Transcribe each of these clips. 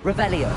Revelio.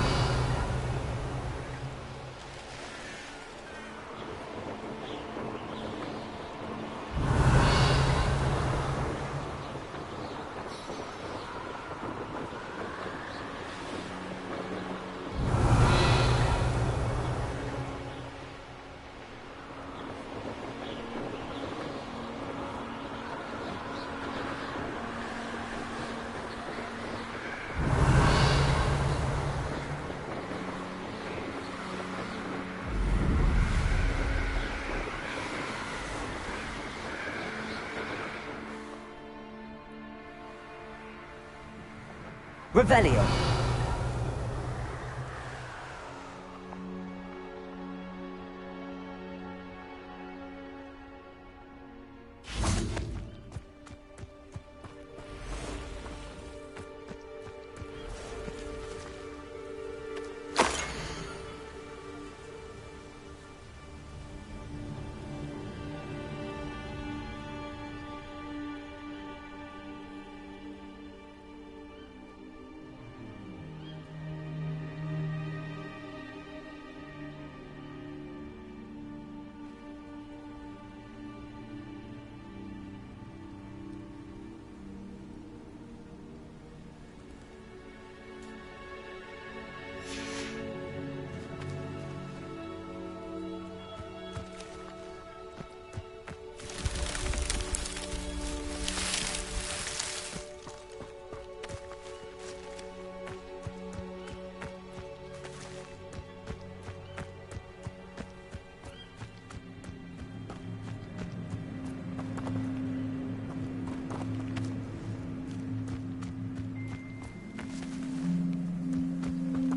Revelio.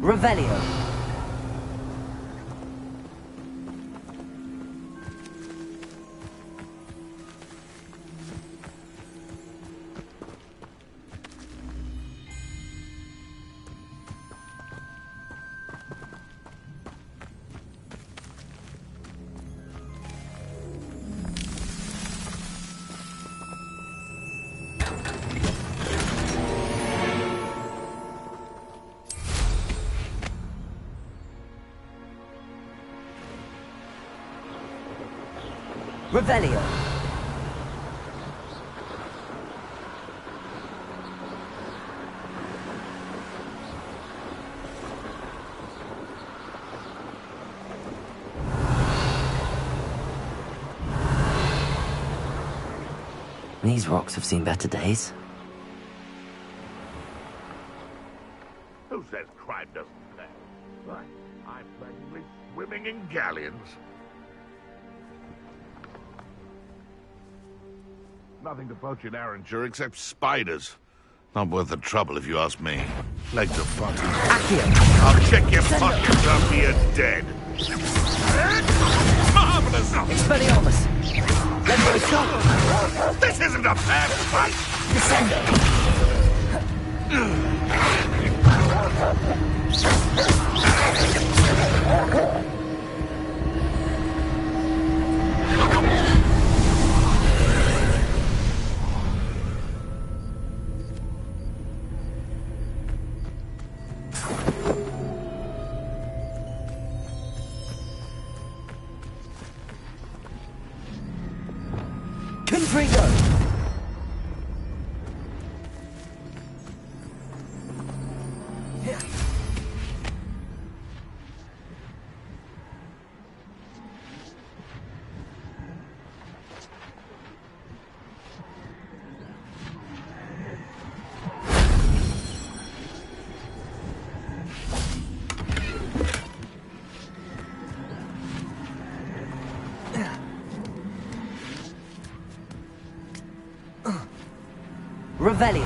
Revelio. Revelio. These rocks have seen better days. Who says crime doesn't pay? Right. I'm practically swimming in galleons. Nothing to poach in Arranger except spiders. Not worth the trouble if you ask me. Legs are funky. I'll check your pockets after you're dead. Marvelous! Expelliarmus. Let's go. This isn't a fair fight! Descendo. Confringo. Revelio.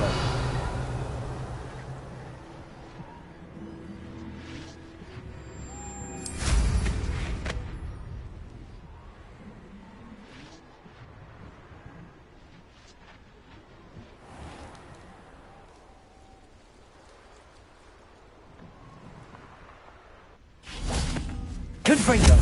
Confringo.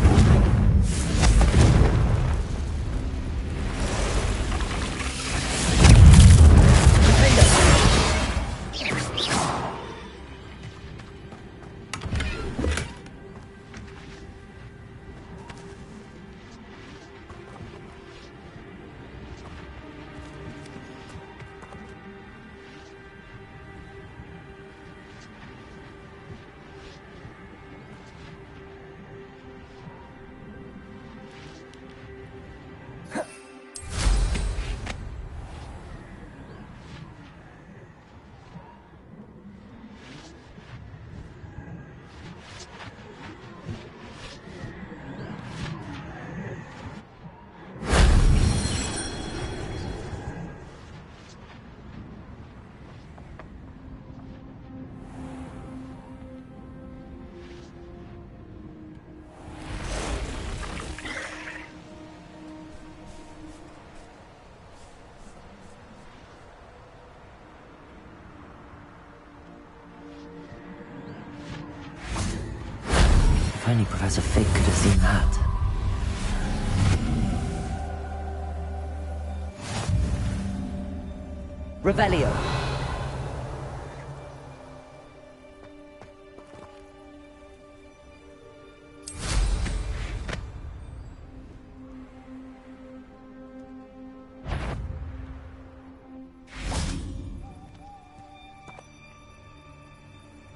If only Professor Fig could have seen that. Revelio.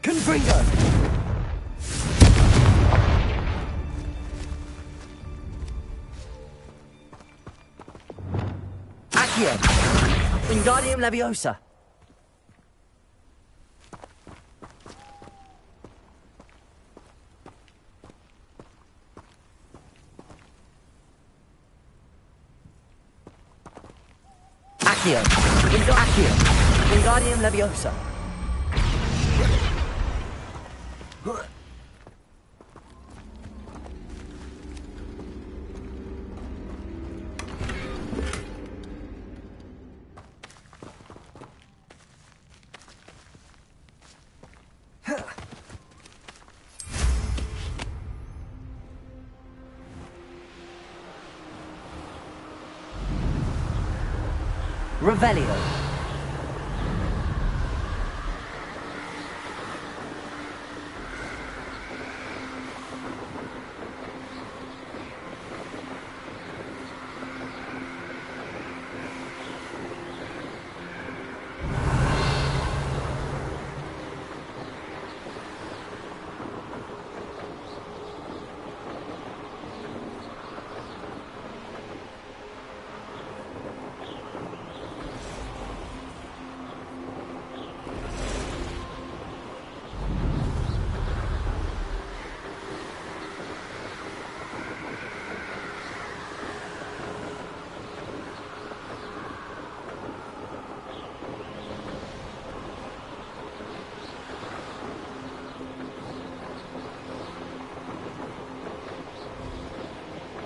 Confringo. Accio. Wingardium Leviosa. Accio. Accio. Wingardium Leviosa. Revelio.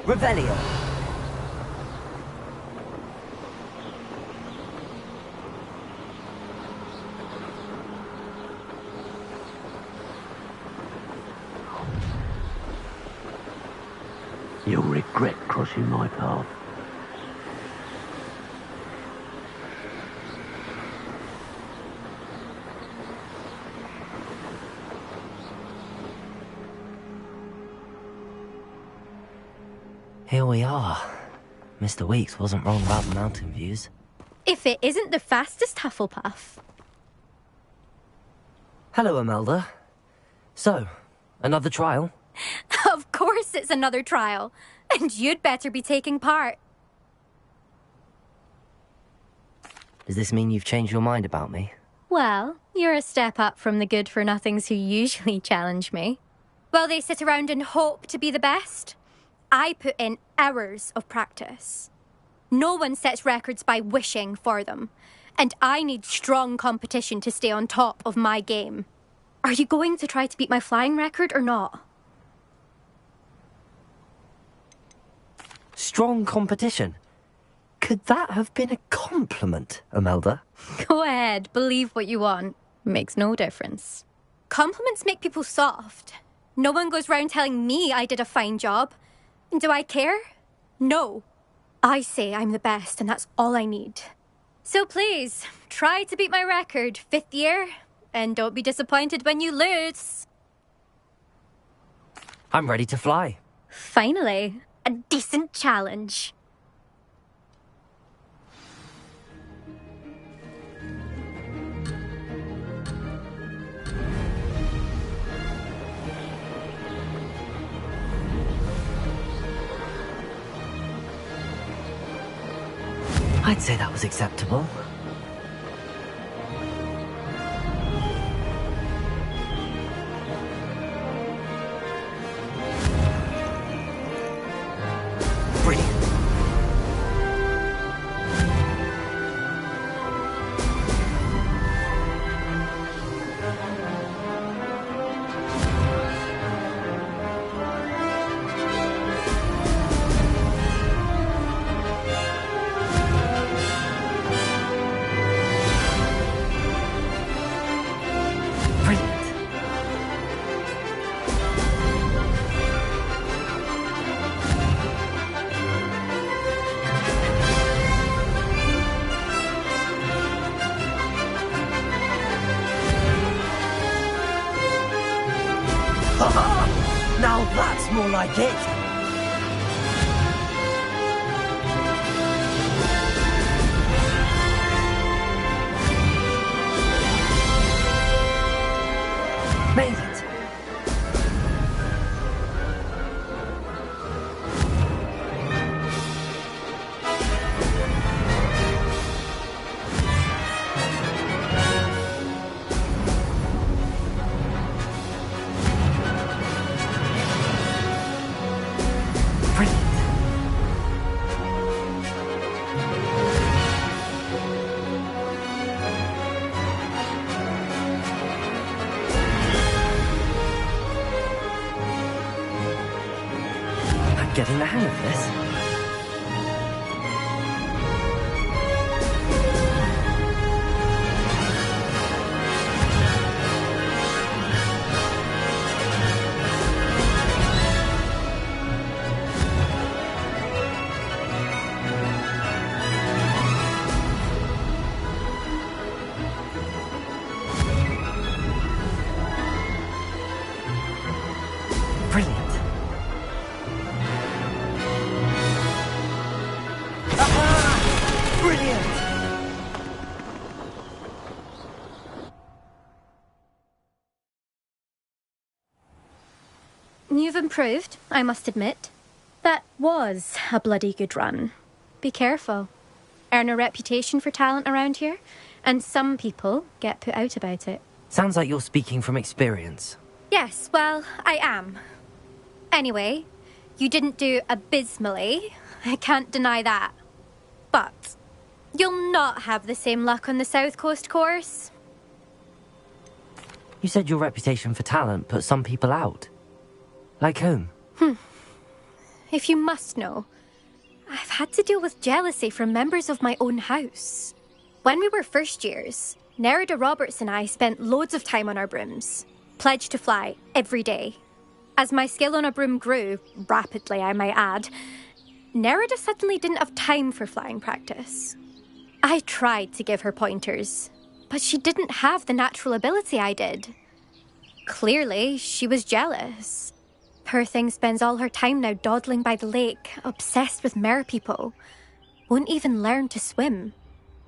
Revelio. You'll regret crossing my path. Here we are. Mr. Weeks wasn't wrong about the mountain views. If it isn't the fastest Hufflepuff. Hello, Imelda. So, another trial? Of course it's another trial. And you'd better be taking part. Does this mean you've changed your mind about me? Well, you're a step up from the good-for-nothings who usually challenge me. While they sit around and hope to be the best, I put in hours of practice. No one sets records by wishing for them. And I need strong competition to stay on top of my game. Are you going to try to beat my flying record or not? Strong competition? Could that have been a compliment, Imelda? Go ahead, believe what you want. Makes no difference. Compliments make people soft. No one goes round telling me I did a fine job. And do I care? No. I say I'm the best and that's all I need. So please, try to beat my record, 5th year, and don't be disappointed when you lose. I'm ready to fly. Finally, a decent challenge. I'd say that was acceptable. Brilliant. Now that's more like it. Made it. Getting the hang of this. Brilliant. You've improved, I must admit. That was a bloody good run. Be careful. Earn a reputation for talent around here, and some people get put out about it. Sounds like you're speaking from experience. Yes, well, I am. Anyway, you didn't do abysmally. I can't deny that. But you'll not have the same luck on the South Coast course. You said your reputation for talent put some people out. Like whom? If you must know, I've had to deal with jealousy from members of my own house. When we were first years, Nerida Roberts and I spent loads of time on our brooms, pledged to fly every day. As my skill on a broom grew, rapidly I might add, Nerida suddenly didn't have time for flying practice. I tried to give her pointers, but she didn't have the natural ability I did. Clearly, she was jealous. Poor thing spends all her time now dawdling by the lake, obsessed with merpeople. Won't even learn to swim.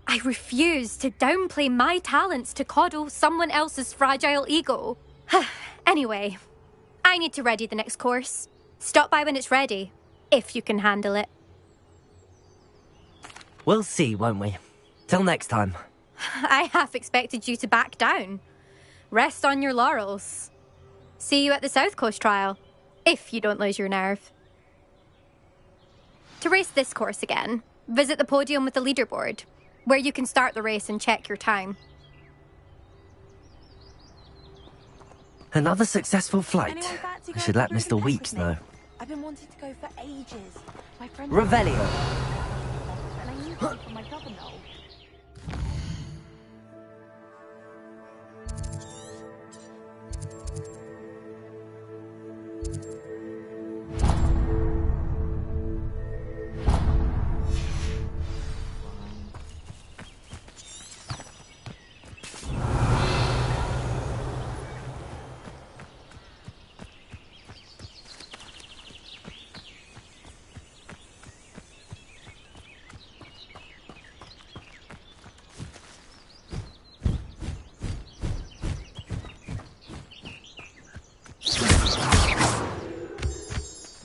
I refuse to downplay my talents to coddle someone else's fragile ego. Anyway, I need to ready the next course. Stop by when it's ready, if you can handle it. We'll see, won't we? Till next time. I half expected you to back down. Rest on your laurels. See you at the South Coast trial. If you don't lose your nerve. To race this course again, visit the podium with the leaderboard, where you can start the race and check your time. Another successful flight. I should let Mr. Weeks know. I've been wanting to go for ages. My friend Revelio. and I need one for my governor.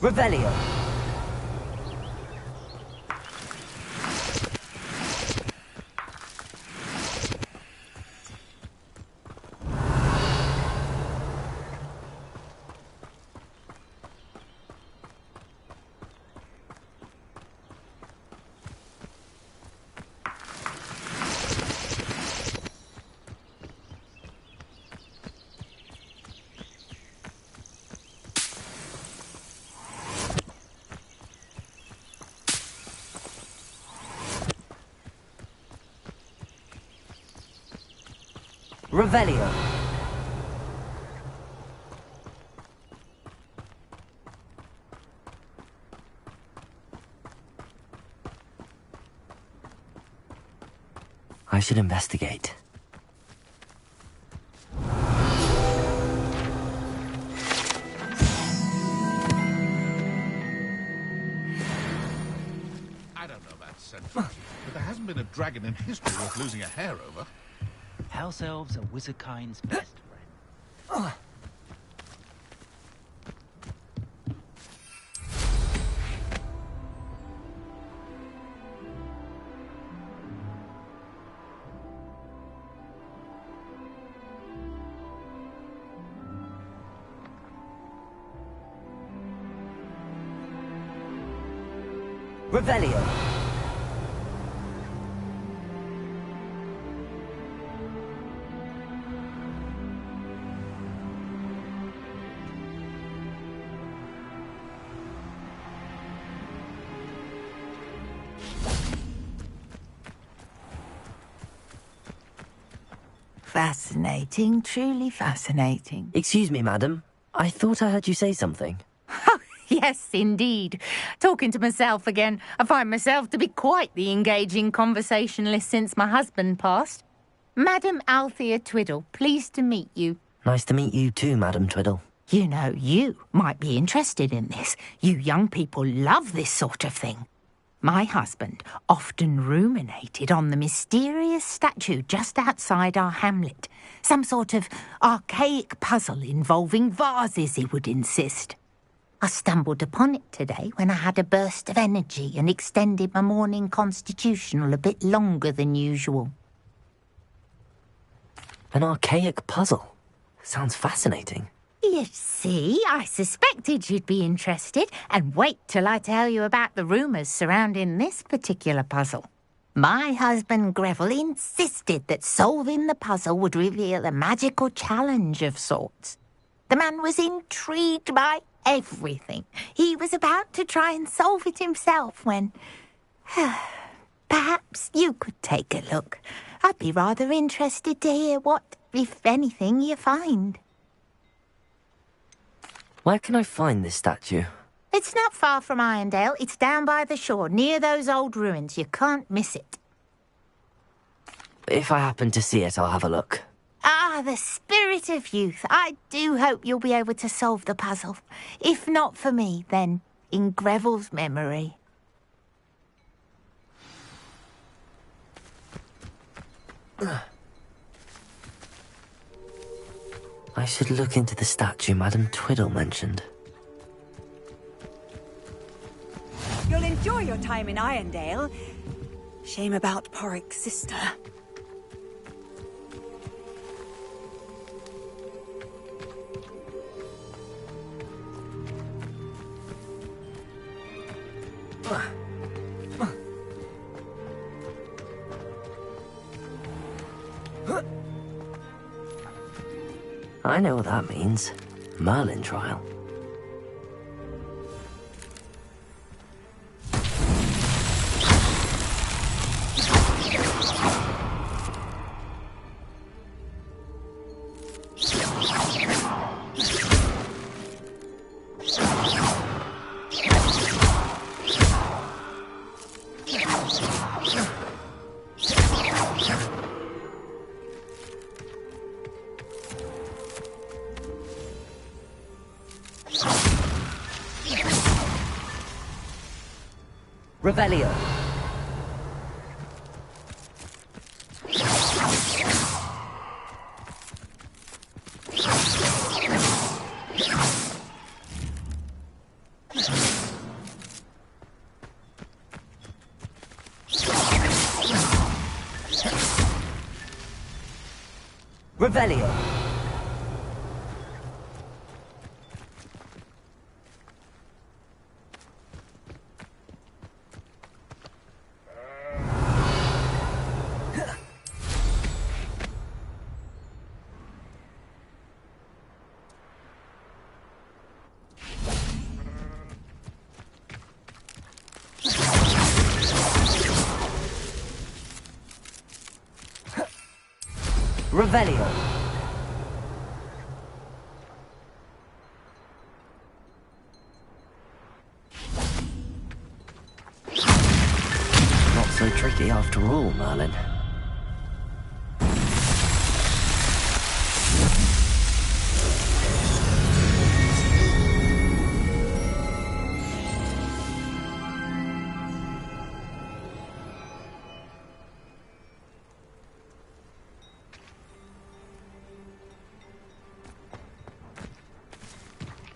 Revelio. Revelio. I should investigate. But there hasn't been a dragon in history worth losing a hair over. House elves are wizardkind's best friend. Revelio. Fascinating, truly fascinating. Excuse me, madam. I thought I heard you say something. Yes, indeed. Talking to myself again. I find myself to be quite the engaging conversationalist since my husband passed. Madam Althea Twiddle, pleased to meet you. Nice to meet you too, Madam Twiddle. You know, you might be interested in this. You young people love this sort of thing. My husband often ruminated on the mysterious statue just outside our hamlet. Some sort of archaic puzzle involving vases, he would insist. I stumbled upon it today when I had a burst of energy and extended my morning constitutional a bit longer than usual. An archaic puzzle. Sounds fascinating. You see, I suspected you'd be interested, and wait till I tell you about the rumours surrounding this particular puzzle. My husband Greville insisted that solving the puzzle would reveal a magical challenge of sorts. The man was intrigued by everything. He was about to try and solve it himself when... Perhaps you could take a look. I'd be rather interested to hear what, if anything, you find. Where can I find this statue? It's not far from Irondale. It's down by the shore, near those old ruins. You can't miss it. If I happen to see it, I'll have a look. Ah, the spirit of youth. I do hope you'll be able to solve the puzzle. If not for me, then in Greville's memory. I should look into the statue Madam Twiddle mentioned. You'll enjoy your time in Irondale. Shame about Porrick's sister. I know what that means. Merlin trial. Revelio. Revelio. Revelio. Not so tricky after all, Merlin.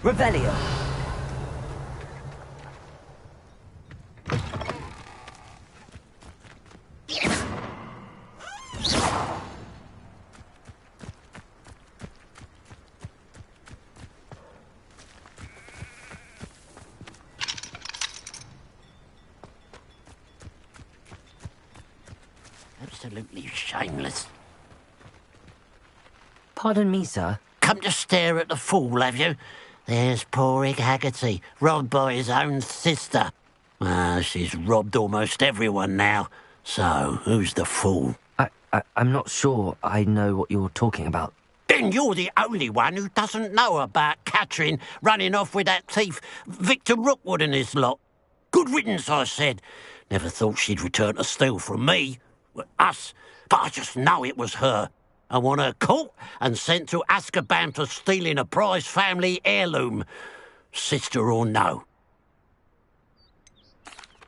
Revelio. Absolutely shameless. Pardon me, sir. Come to stare at the fool, have you? There's poor Ig Haggerty, robbed by his own sister. She's robbed almost everyone now. So, who's the fool? I'm not sure I know what you're talking about. Then you're the only one who doesn't know about Catherine running off with that thief, Victor Rookwood and his lot. Good riddance, I said. Never thought she'd return to steal from me. Us. But I just know it was her. I want her caught and sent to Azkaban for stealing a prize family heirloom. Sister or no.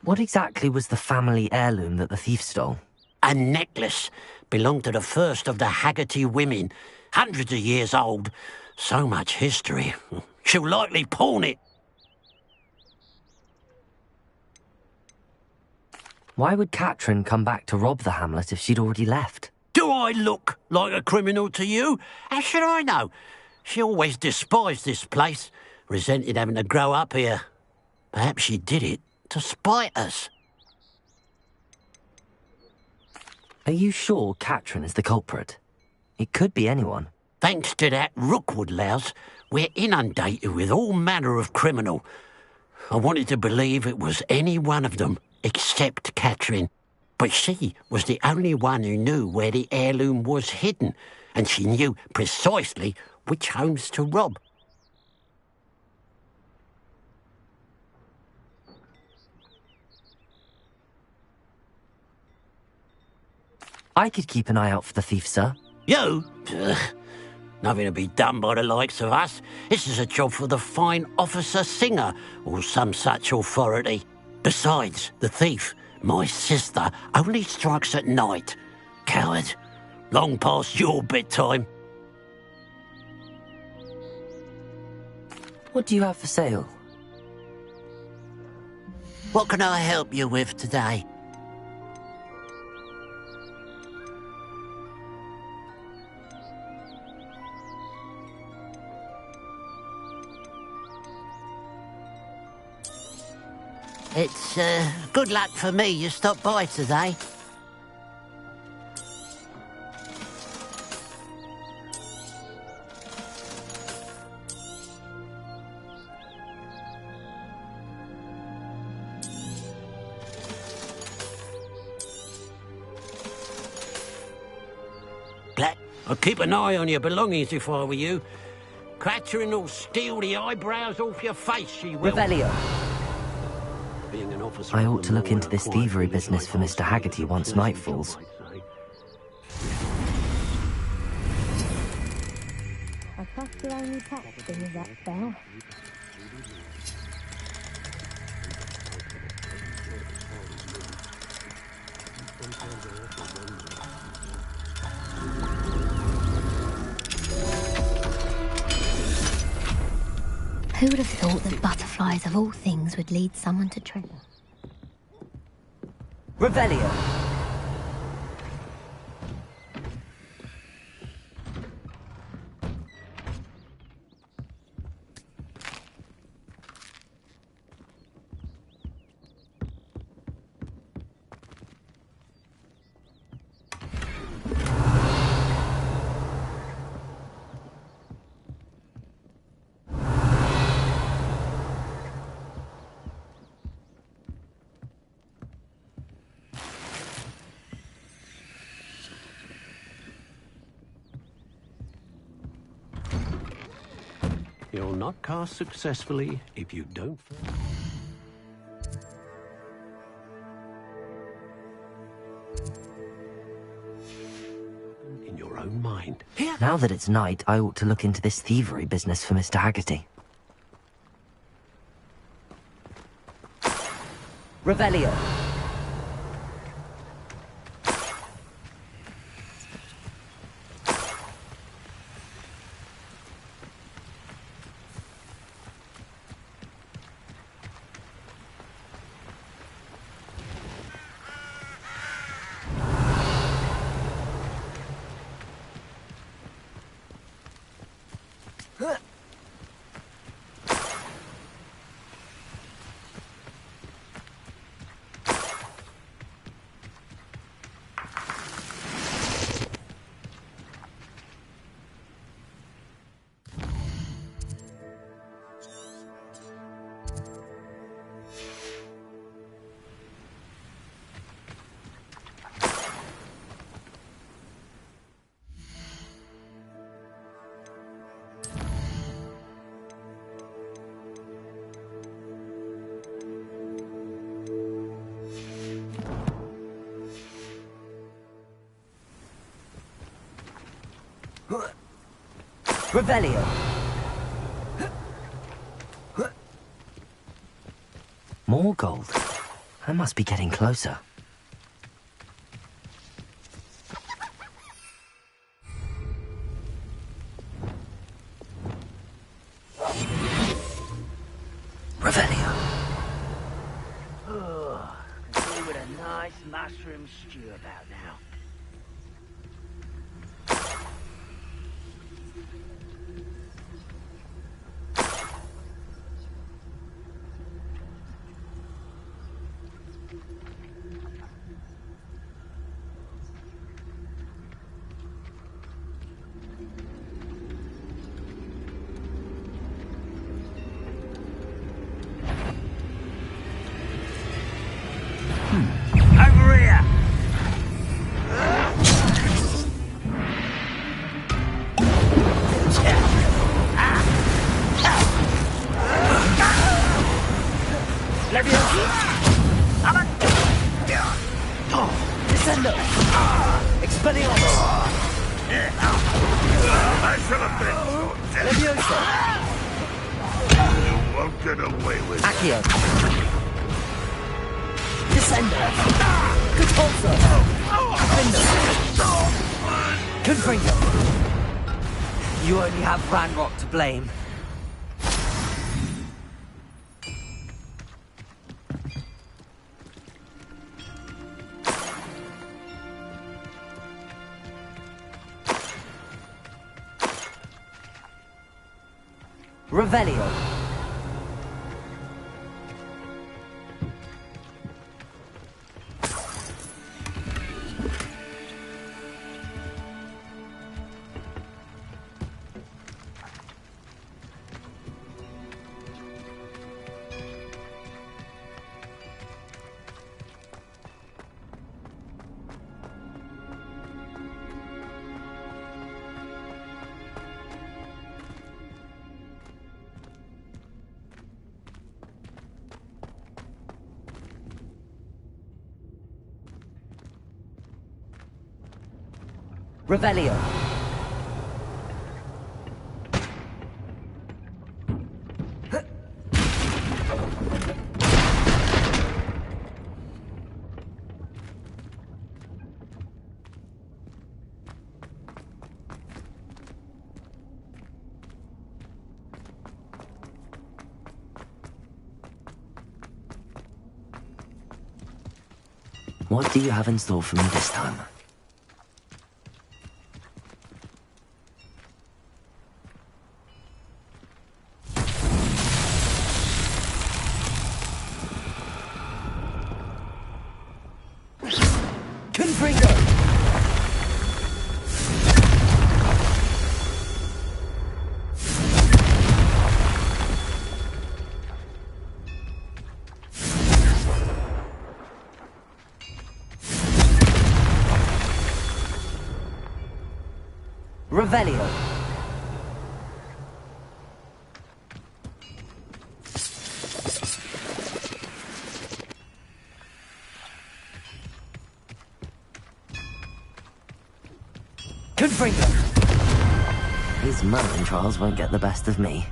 What exactly was the family heirloom that the thief stole? A necklace. Belonged to the first of the Haggerty women. Hundreds of years old. So much history. She'll likely pawn it. Why would Catherine come back to rob the hamlet if she'd already left? Do I look like a criminal to you? How should I know? She always despised this place, resented having to grow up here. Perhaps she did it to spite us. Are you sure Catherine is the culprit? It could be anyone. Thanks to that Rookwood louse, we're inundated with all manner of criminal. I wanted to believe it was any one of them, except Catherine. But she was the only one who knew where the heirloom was hidden, and she knew precisely which homes to rob. I could keep an eye out for the thief, sir. You? Nothing to be done by the likes of us. This is a job for the fine officer Singer, or some such authority. Besides, the thief, my sister, only strikes at night. Coward. Long past your bedtime. What do you have for sale? What can I help you with today? It's, good luck for me you stopped by today. Black, I'd keep an eye on your belongings if I were you. Catherine will steal the eyebrows off your face, she will. Revelio. Being an officer, I ought to look into this thievery business for Mr. Haggerty once night falls. I trust your only pet thing is that spell. Who would have thought that butterflies of all things would lead someone to treasure? Revelio. You'll not cast successfully if you don't... in your own mind. Now that it's night, I ought to look into this thievery business for Mr. Haggerty. Revelio. Revelio. More gold. I must be getting closer. Revelio. Oh, I can do with a nice mushroom stew about now. Over here! Descendo! Expelliarmus! I should have been. Leviosa! You won't get away with it. Accio! Descendo! Contorso! Findo! Confringo! You only have Ranrock to blame. Revelio. Revelio. What do you have in store for me this time? Revelio. Confringo. These Merlin trials won't get the best of me.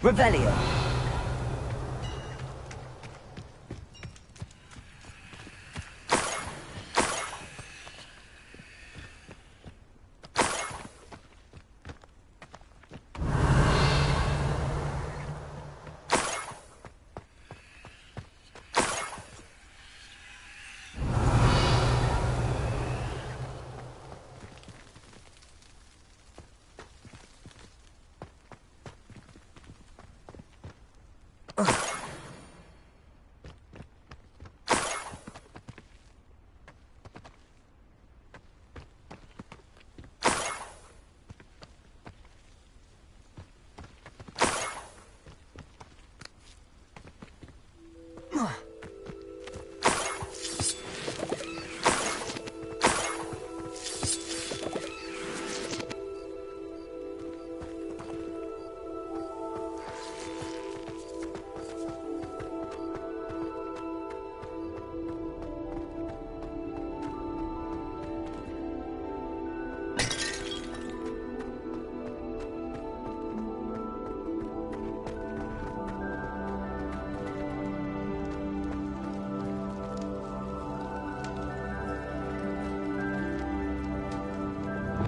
Revelio.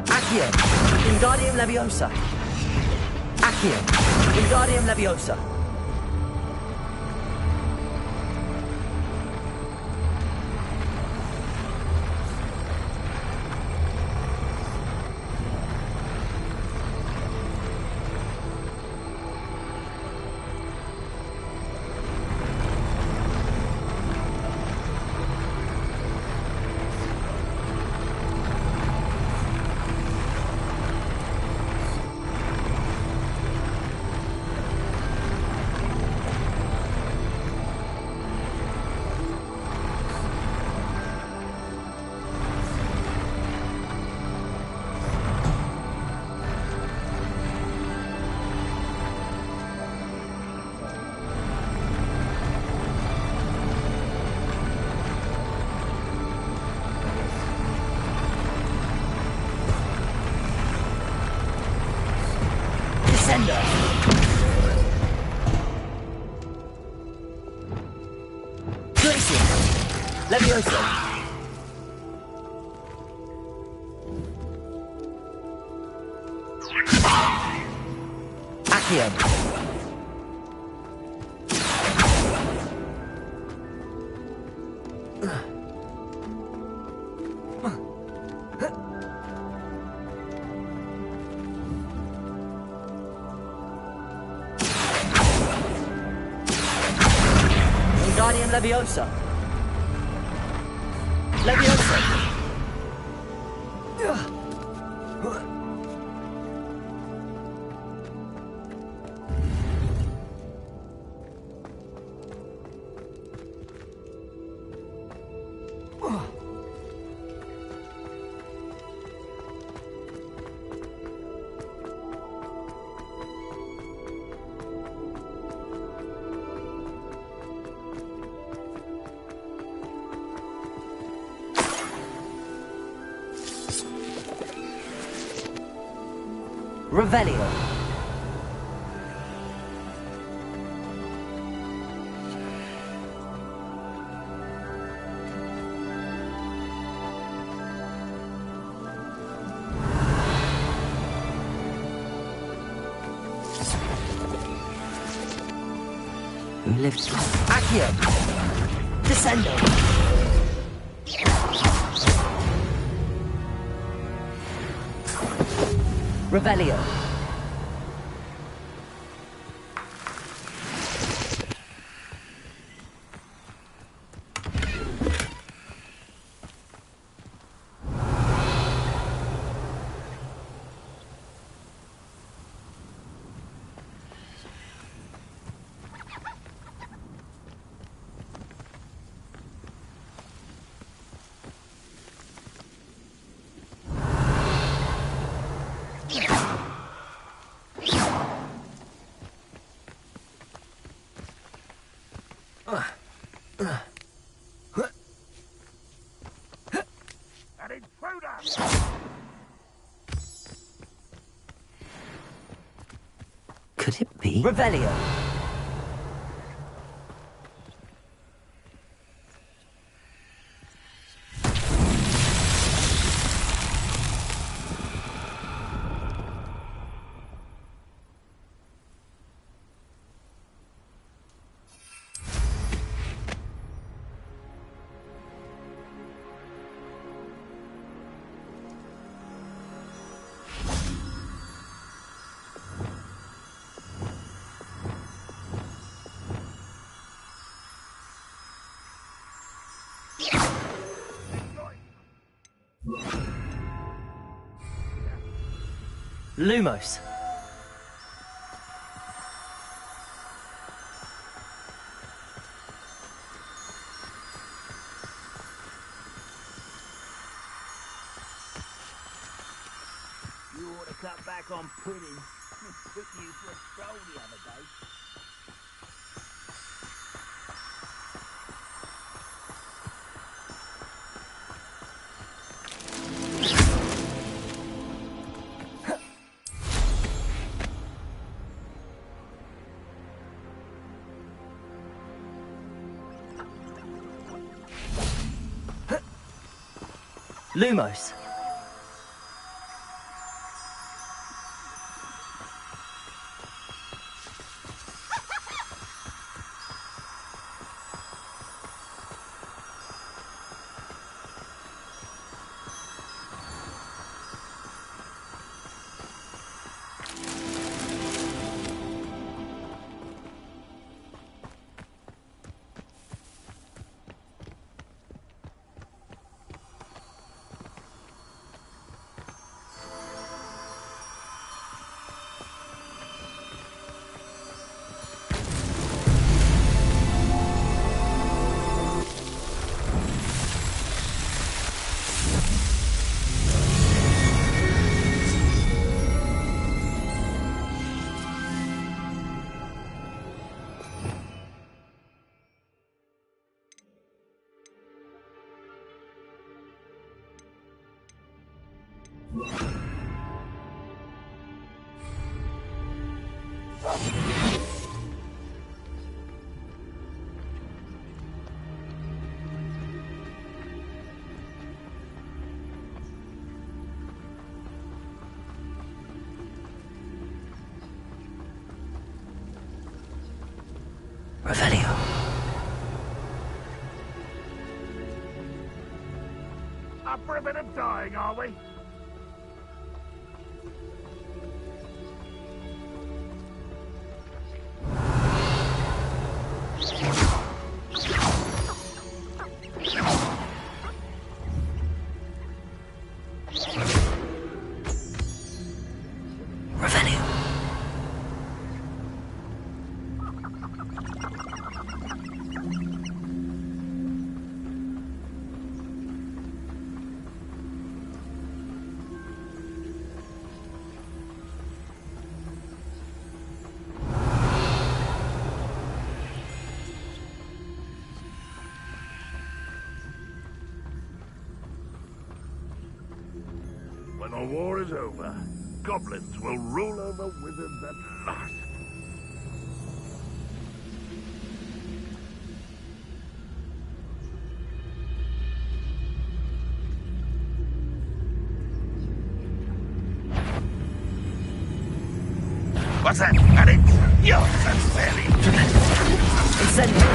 Accio, Wingardium Leviosa. Accio, Wingardium Leviosa. Descender. Glacier. Leviosa. Accio. Wingardium Leviosa. Leviosa. Revelio. Who lives? Accio. Descendo. Revelio. An intruder! Could it be? Revelio. Lumos. You ought to cut back on pudding. Took you for a stroll the other day. Lumos. Revelio. Up for a bit of dying, are we? When the war is over, goblins will rule over wizards at last. What's that? Got it? You're so silly. Incendio.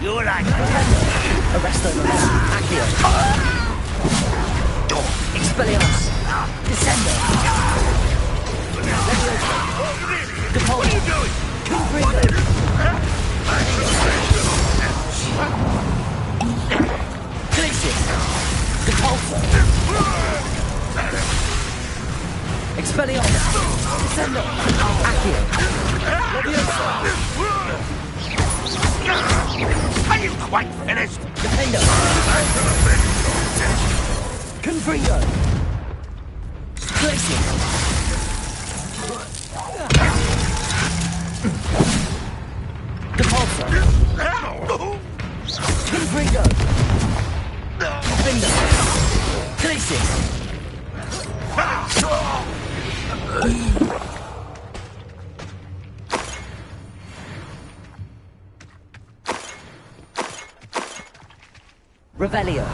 You like Arresto. Accio. Expelliarmus. Descendo. Levioso. What are you doing? Confringo. Glacius. Depulso. Expelliarmus. Descendo. Accio. Levioso. Are you quite finished? Defendo. Confringo. Glacius. Depulso. Confringo. Defendo. Glacius. Revelio.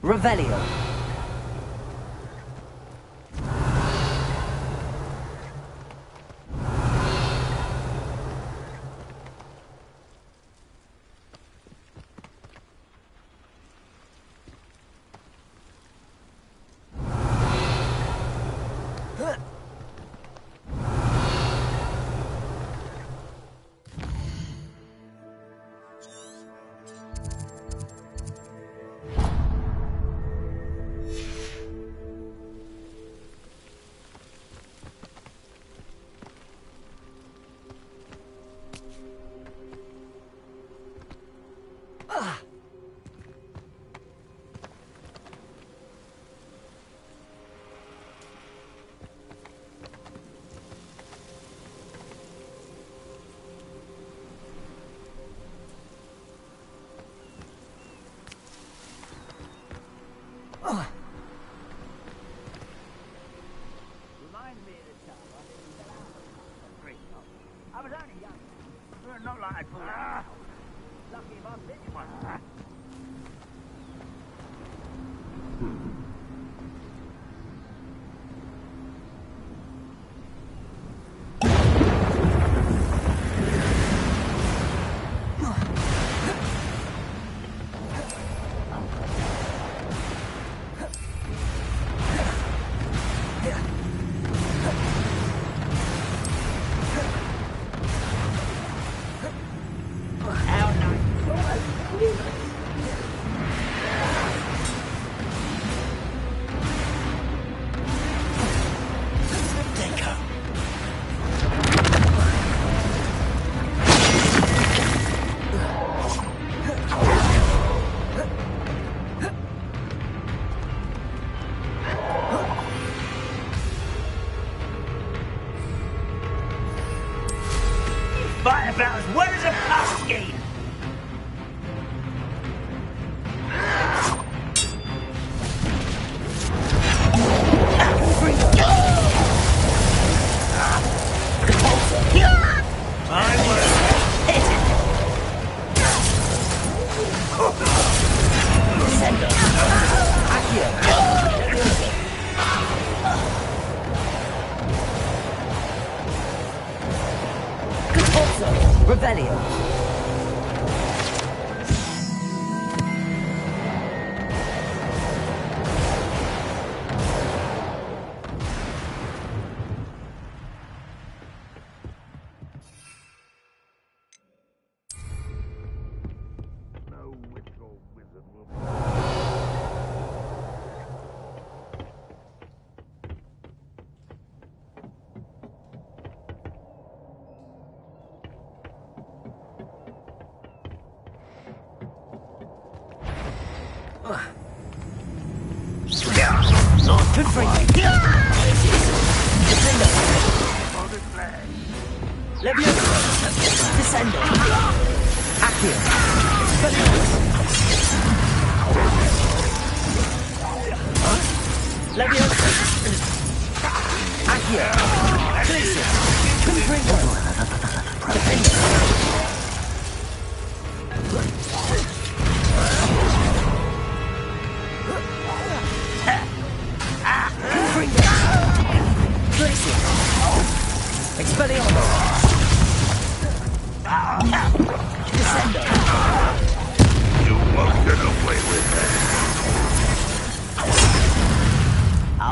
Revelio. I was only young. Not like I'd pull it. Lucky if I've been one. Fight about as well as a pumpkin! Revelio. No witch or wizard will... Good for you. Descendo. Levioso. Descendo. Accio. Levioso. Accio. Glacier. Confringo. Defendo. Expelliarmus! Descendo! You won't get away with that.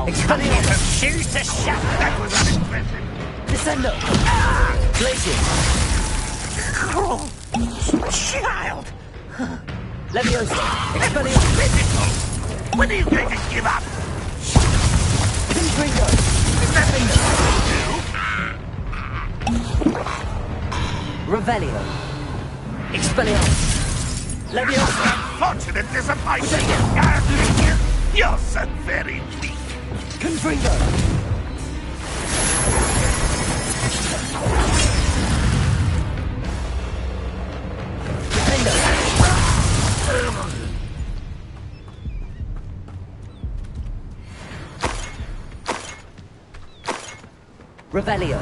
Expelliarmus! Choose to shut That was unexpected. Descendo! Glacier! Oh, child! Levioso! Expelliarmus! When are you going to give up? Confringo! Defendo! Revelio. Expelliarmus. Leviosa. Unfortunate disappointment. You're so very weak. Confringo. Defendo. Revelio.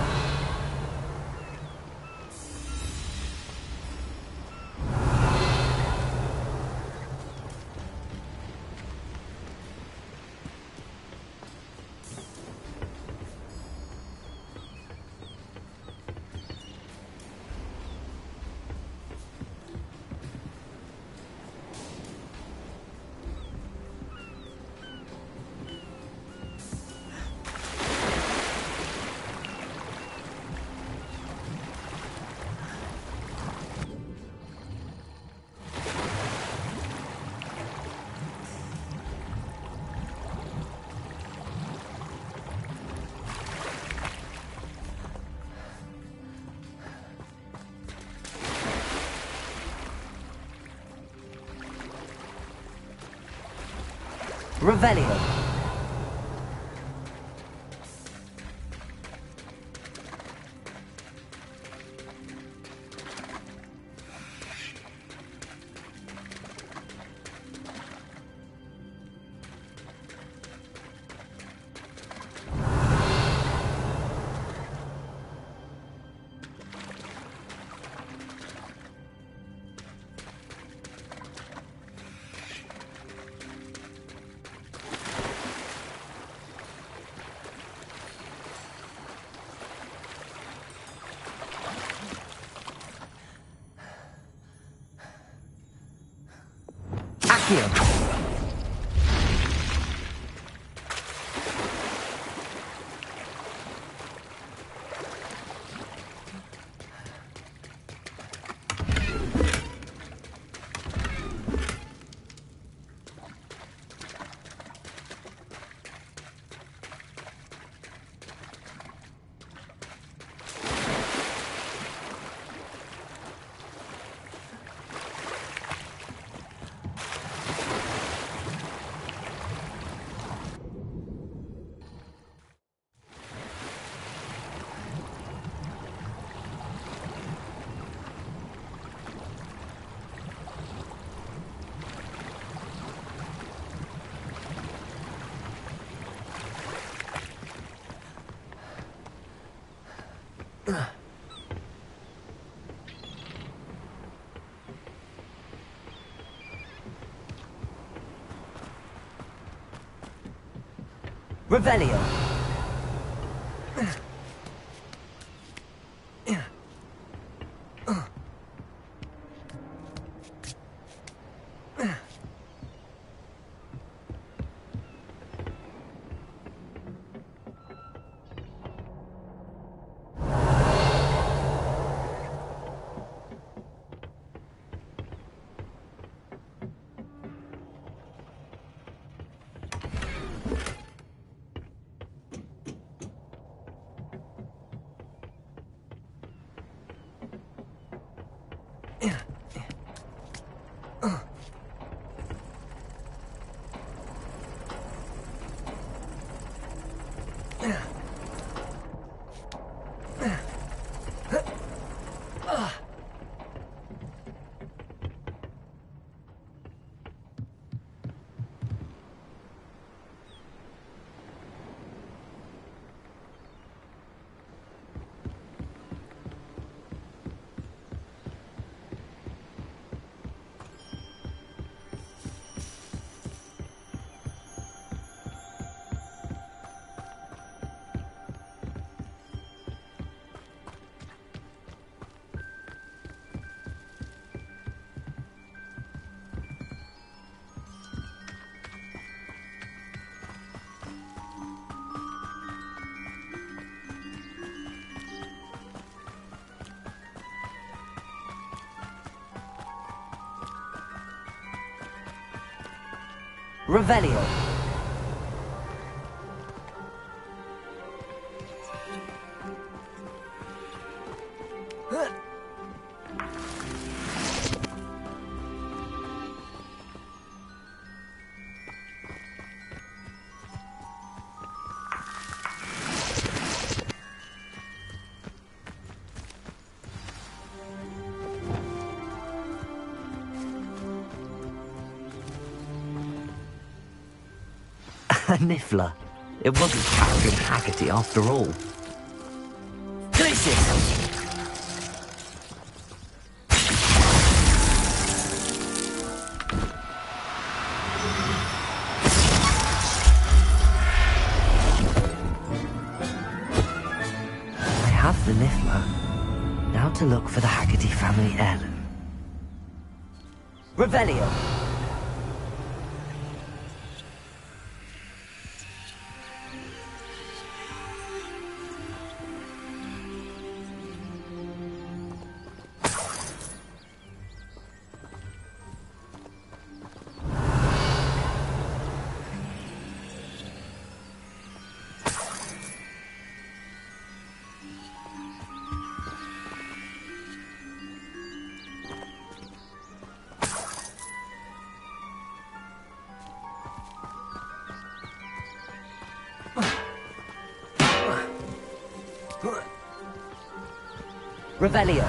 Revelio. Revelio. Revelio. A niffler. It wasn't Catherine Haggerty after all. Delicious! I have the niffler. Now to look for the Haggerty family heirloom. Revelio. Revelio.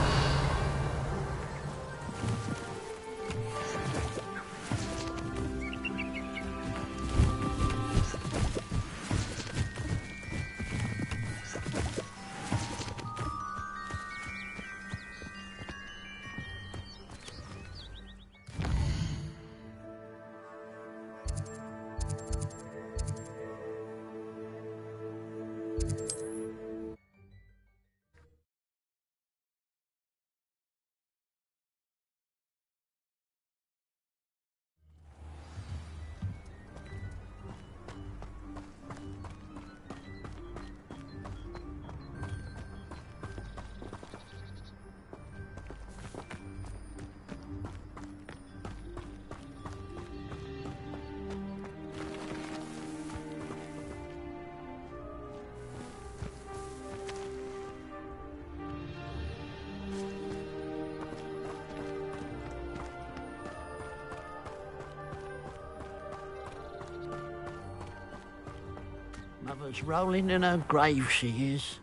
Mother's rolling in her grave, she is.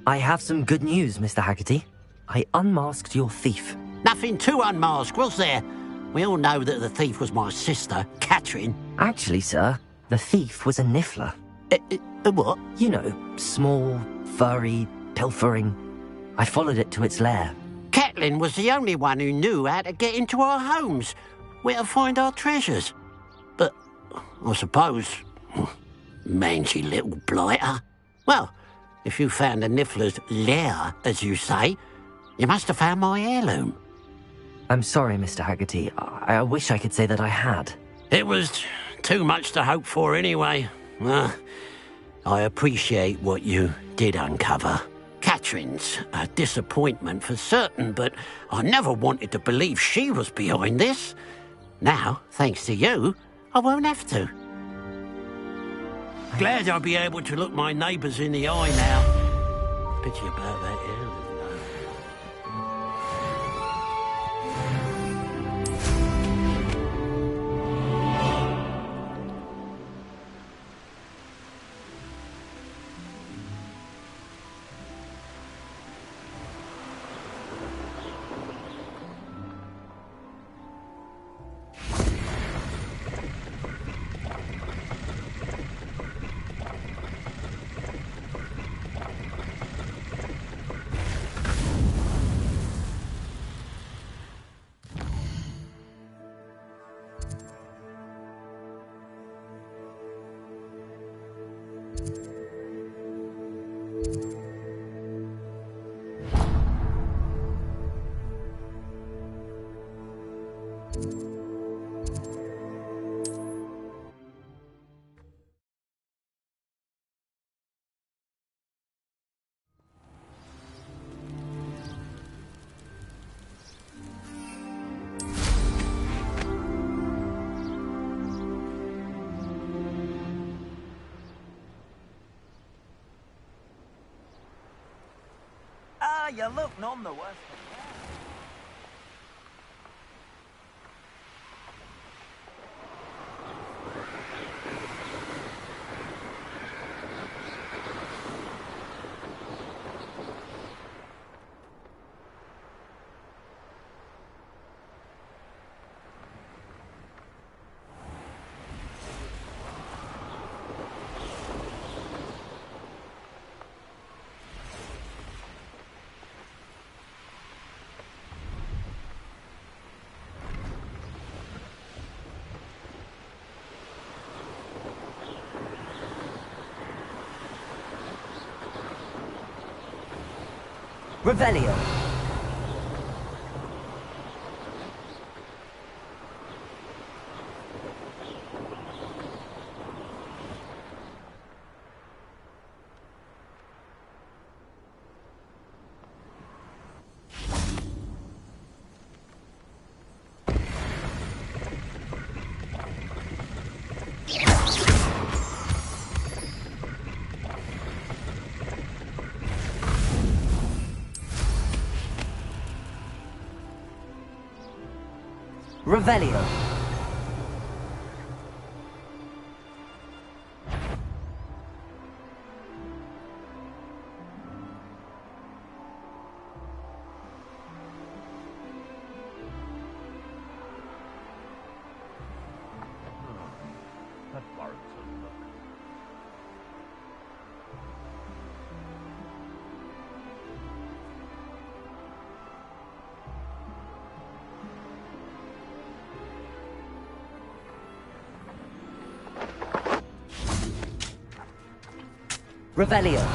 I have some good news, Mr. Haggerty. I unmasked your thief. Nothing to unmask, was there? We all know that the thief was my sister, Catherine. Actually, sir, the thief was a niffler. A what? You know, small, furry, pilfering. I followed it to its lair. Catelyn was the only one who knew how to get into our homes, where to find our treasures. But I suppose, mangy little blighter. Well, if you found the niffler's lair, as you say, you must have found my heirloom. I'm sorry, Mr. Haggerty. I wish I could say that I had. It was too much to hope for anyway. I appreciate what you did uncover. Catherine's a disappointment for certain, but I never wanted to believe she was behind this. Now, thanks to you, I won't have to. Glad I'll be able to look my neighbours in the eye now. Pity about that heirloom, though. You look none the worse. Revelio. Revelio. Hogwarts look. Revelio.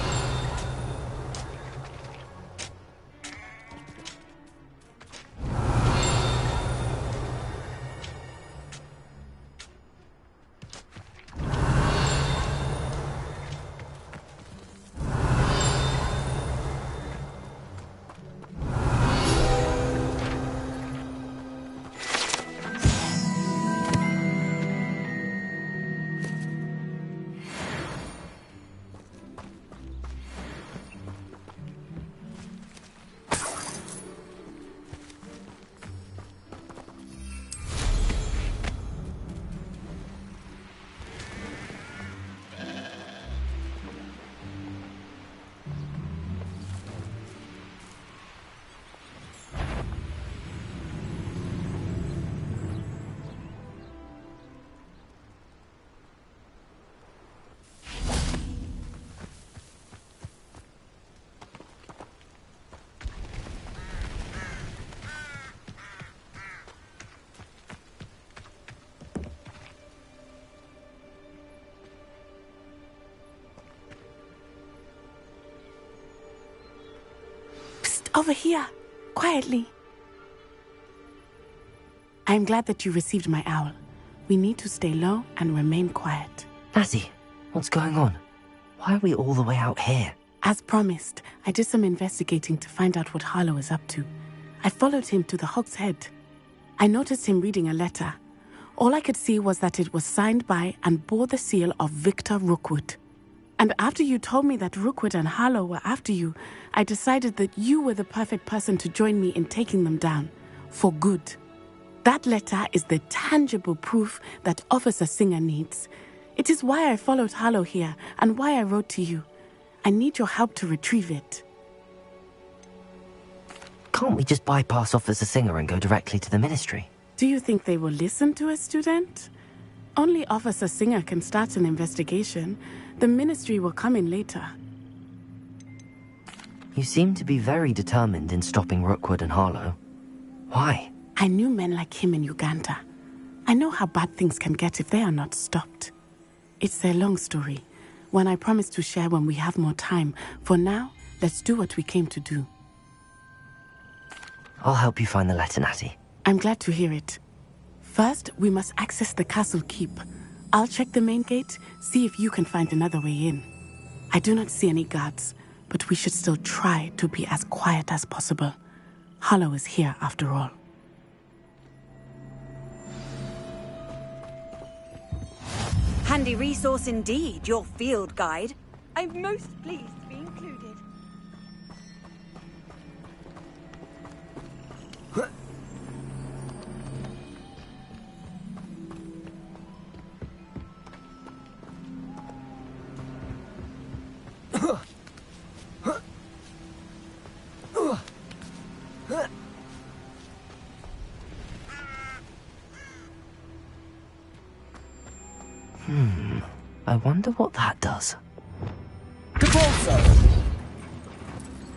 Over here, quietly. I'm glad that you received my owl. We need to stay low and remain quiet. Natty, what's going on? Why are we all the way out here? As promised, I did some investigating to find out what Harlow is up to. I followed him to the Hog's Head. I noticed him reading a letter. All I could see was that it was signed by and bore the seal of Victor Rookwood. And after you told me that Rookwood and Harlow were after you, I decided that you were the perfect person to join me in taking them down. For good. That letter is the tangible proof that Officer Singer needs. It is why I followed Harlow here and why I wrote to you. I need your help to retrieve it. Can't we just bypass Officer Singer and go directly to the Ministry? Do you think they will listen to a student? Only Officer Singer can start an investigation. The Ministry will come in later. You seem to be very determined in stopping Rookwood and Harlow. Why? I knew men like him in Uganda. I know how bad things can get if they are not stopped. It's a long story, one I promise to share when we have more time. For now, let's do what we came to do. I'll help you find the letter, Natty. I'm glad to hear it. First, we must access the castle keep. I'll check the main gate, see if you can find another way in. I do not see any guards, but we should still try to be as quiet as possible. Harlow is here after all. Handy resource indeed, your field guide. I'm most pleased to be included. I wonder what that does. Convulso!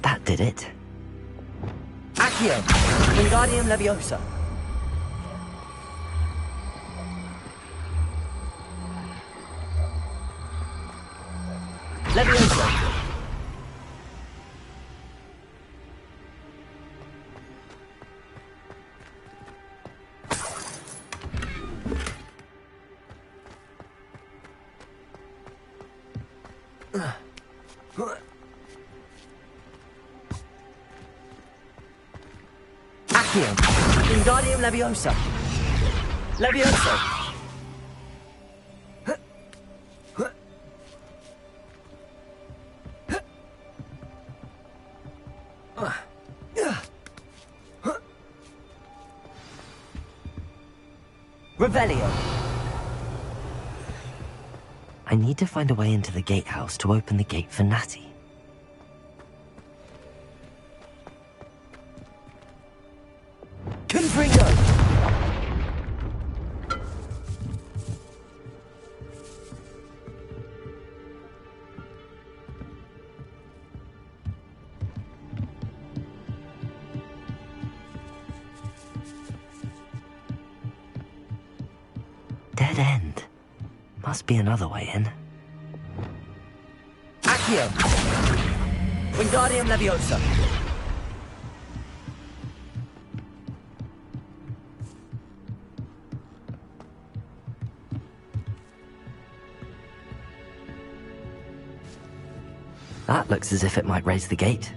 That did it. Accio! Wingardium Leviosa! Leviosa! Accio! Wingardium Leviosa! Leviosa! Revelio! I need to find a way into the gatehouse to open the gate for Natty. Confringo! dead end. Must be another way in. Accio! Wingardium Leviosa! That looks as if it might raise the gate.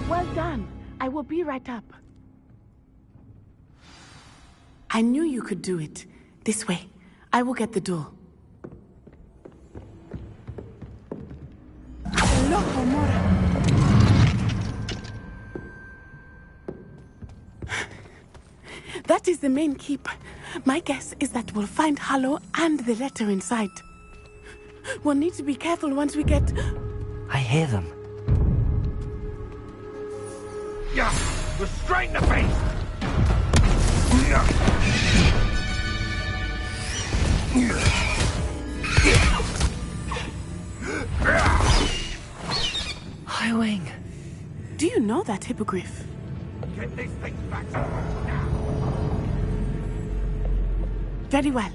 Well done. I will be right up. I knew you could do it. This way. I will get the door. Loco, Mora. That is the main keep. My guess is that we'll find Hallow and the letter inside. We'll need to be careful once we get... I hear them. Yeah, restrain the beast! Highwing. Do you know that hippogriff? Get these things back now! Very well.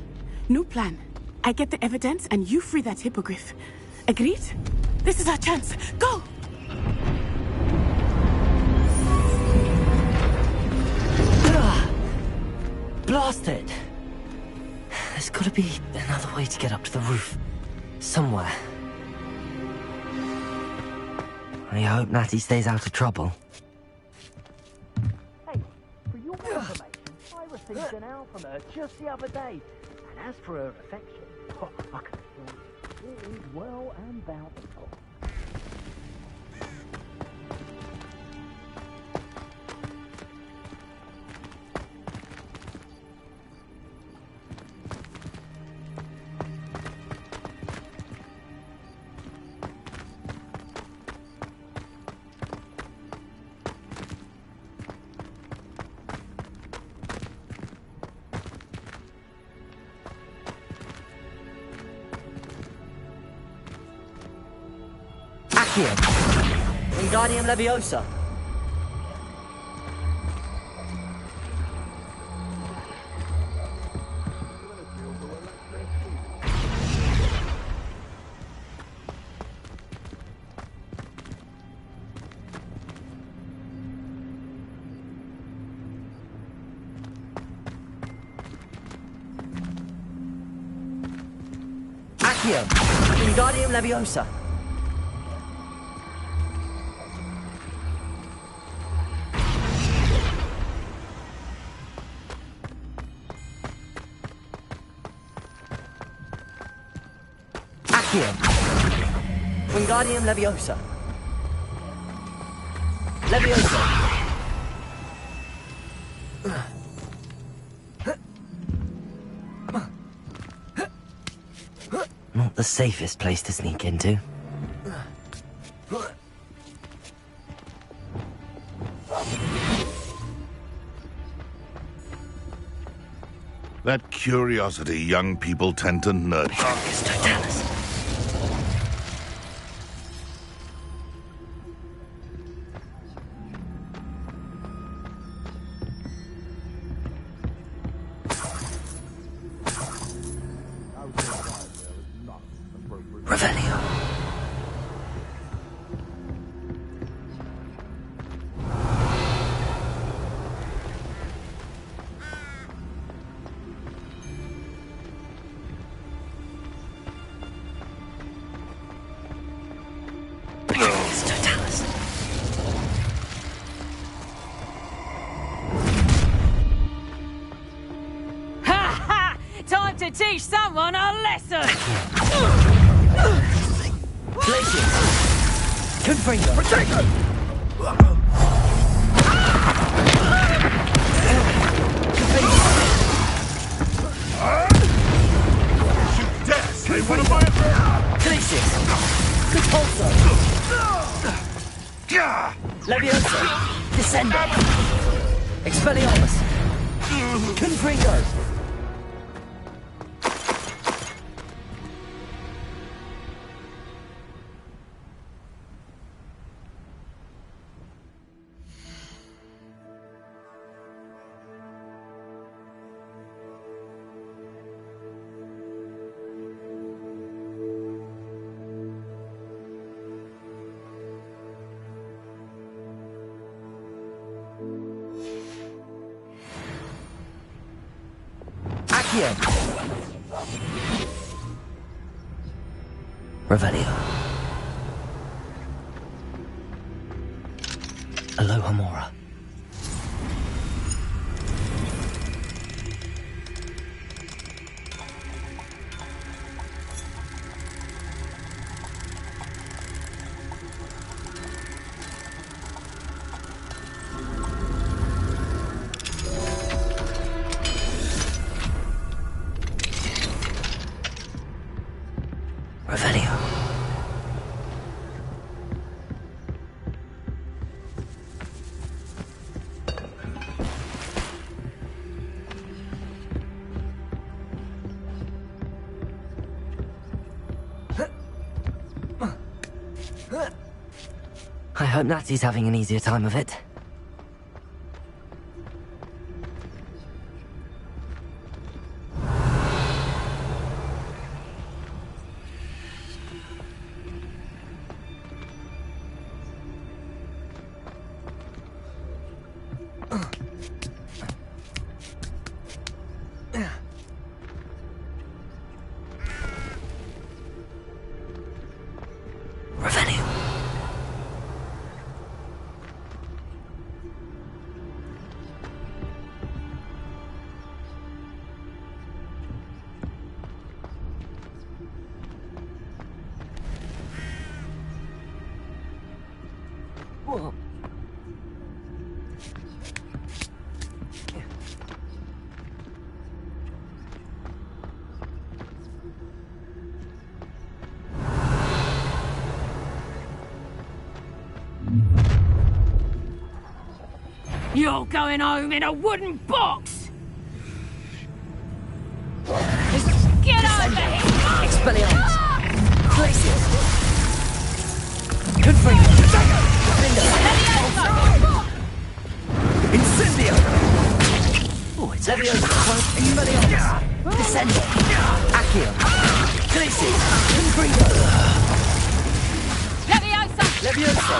New plan. I get the evidence and you free that hippogriff. Agreed? This is our chance. Go! Blast it! There's gotta be another way to get up to the roof. Somewhere. I hope Natty stays out of trouble. Hey, for your information, I received an owl from her just the other day. And as for her affection, I can assure you, it is well and bountiful. Wingardium Leviosa. Accio. Wingardium Leviosa. Wingardium Leviosa. Leviosa. Not the safest place to sneak into. That curiosity young people tend to nurture. Time to teach someone a lesson! Glaciers! Confringo! Protego! You dare slay one of my... Glaciers! Repulso! Levioso! Descendo! Expelliarmus! Confringo! Revelio. Aloha Mora. Revelio. I hope Natty's having an easier time of it. Whoa. You're going home in a wooden box! Get over here! Expelliarmus! Glacius! Confringo! Incendio! Oh, it's Levioso! Expelliarmus! Descendo! Accio! Glacius! Confringo! Levioso!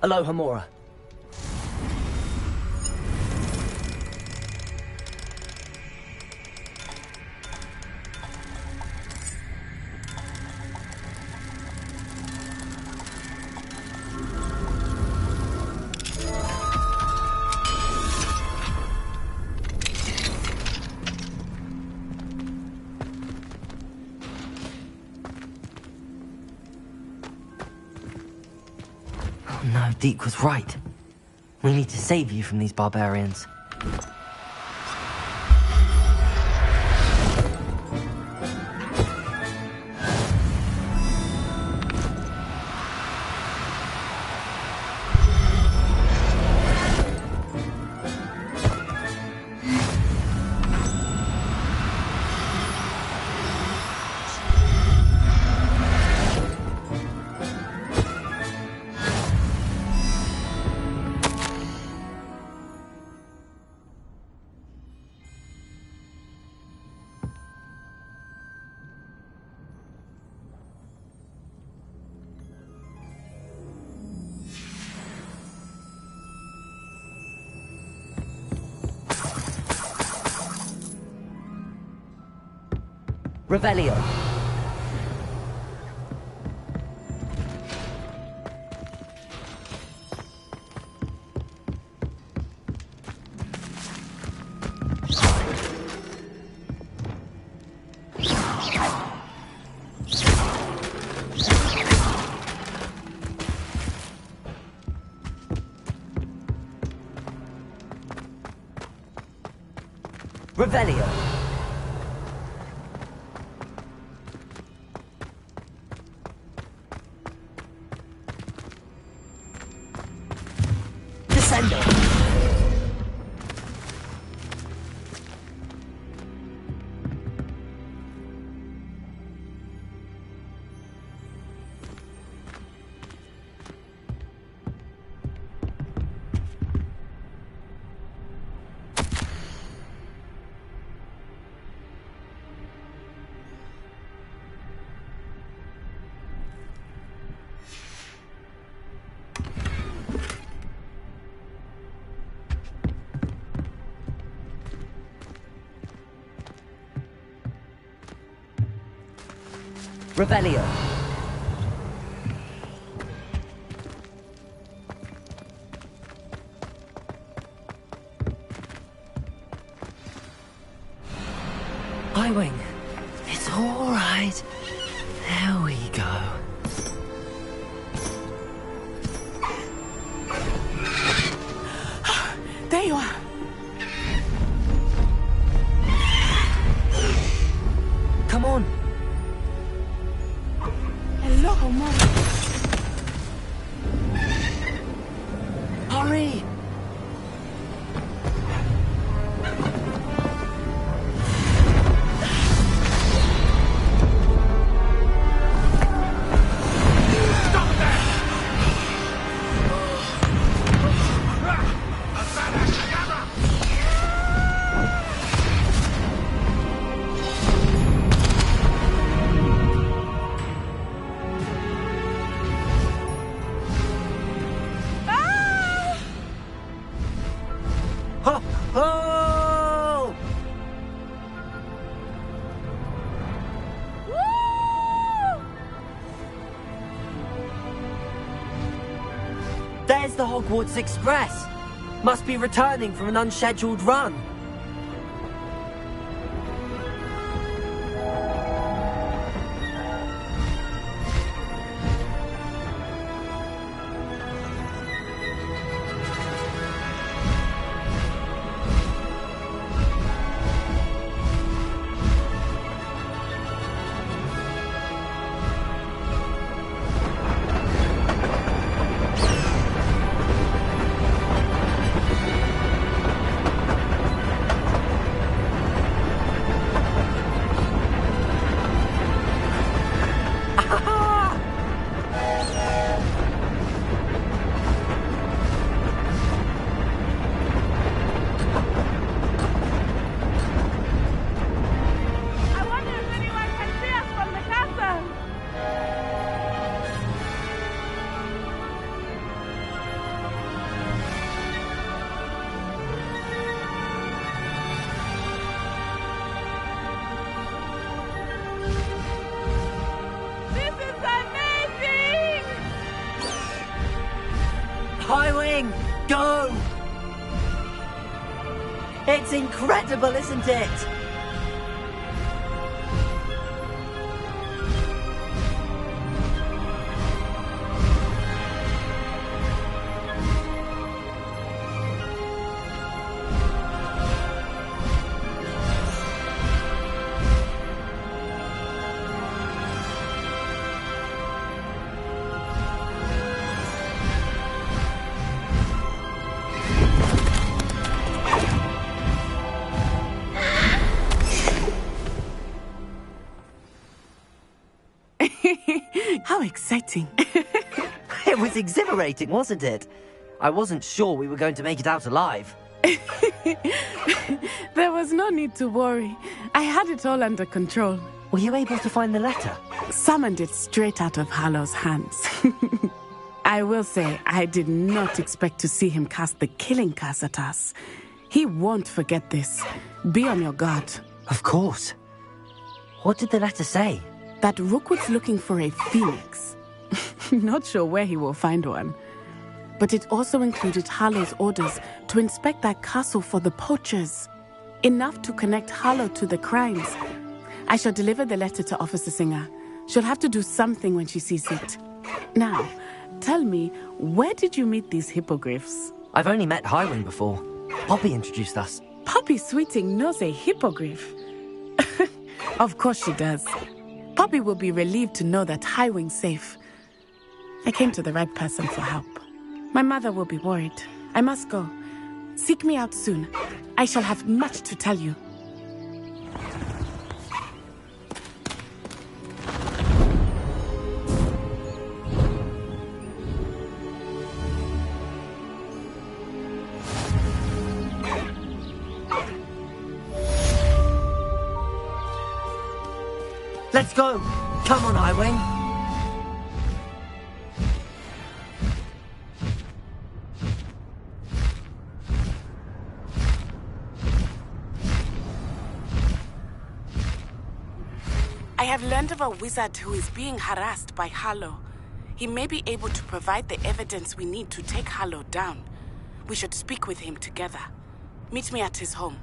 Aloha Mora. No, Deke was right. We need to save you from these barbarians. Revelio. Revelio. Descendo. Revelio. Highwing. It's all right. There we go. There you are. Come on. Hello, Mom. Hurry. Oh! There's the Hogwarts Express. Must be returning from an unscheduled run. Highwing, go! It's incredible, isn't it? How exciting. It was exhilarating, wasn't it? I wasn't sure we were going to make it out alive. There was no need to worry. I had it all under control. Were you able to find the letter? Summoned it straight out of Harlow's hands. I will say, I did not expect to see him cast the killing curse at us. He won't forget this. Be on your guard. Of course. What did the letter say? That Rookwood's looking for a phoenix. Not sure where he will find one. But it also included Harlow's orders to inspect that castle for the poachers. Enough to connect Harlow to the crimes. I shall deliver the letter to Officer Singer. She'll have to do something when she sees it. Now, tell me, where did you meet these hippogriffs? I've only met Highwing before. Poppy introduced us. Poppy Sweeting knows a hippogriff. Of course she does. Poppy will be relieved to know that Highwing's safe. I came to the right person for help. My mother will be worried. I must go. Seek me out soon. I shall have much to tell you. Let's go. Come on, Highwing. I have learned of a wizard who is being harassed by Harlow. He may be able to provide the evidence we need to take Harlow down. We should speak with him together. Meet me at his home.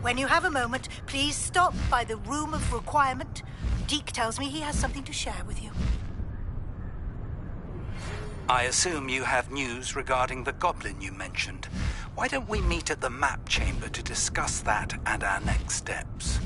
When you have a moment, please stop by the Room of Requirement. Deke tells me he has something to share with you. I assume you have news regarding the goblin you mentioned. Why don't we meet at the map chamber to discuss that and our next steps?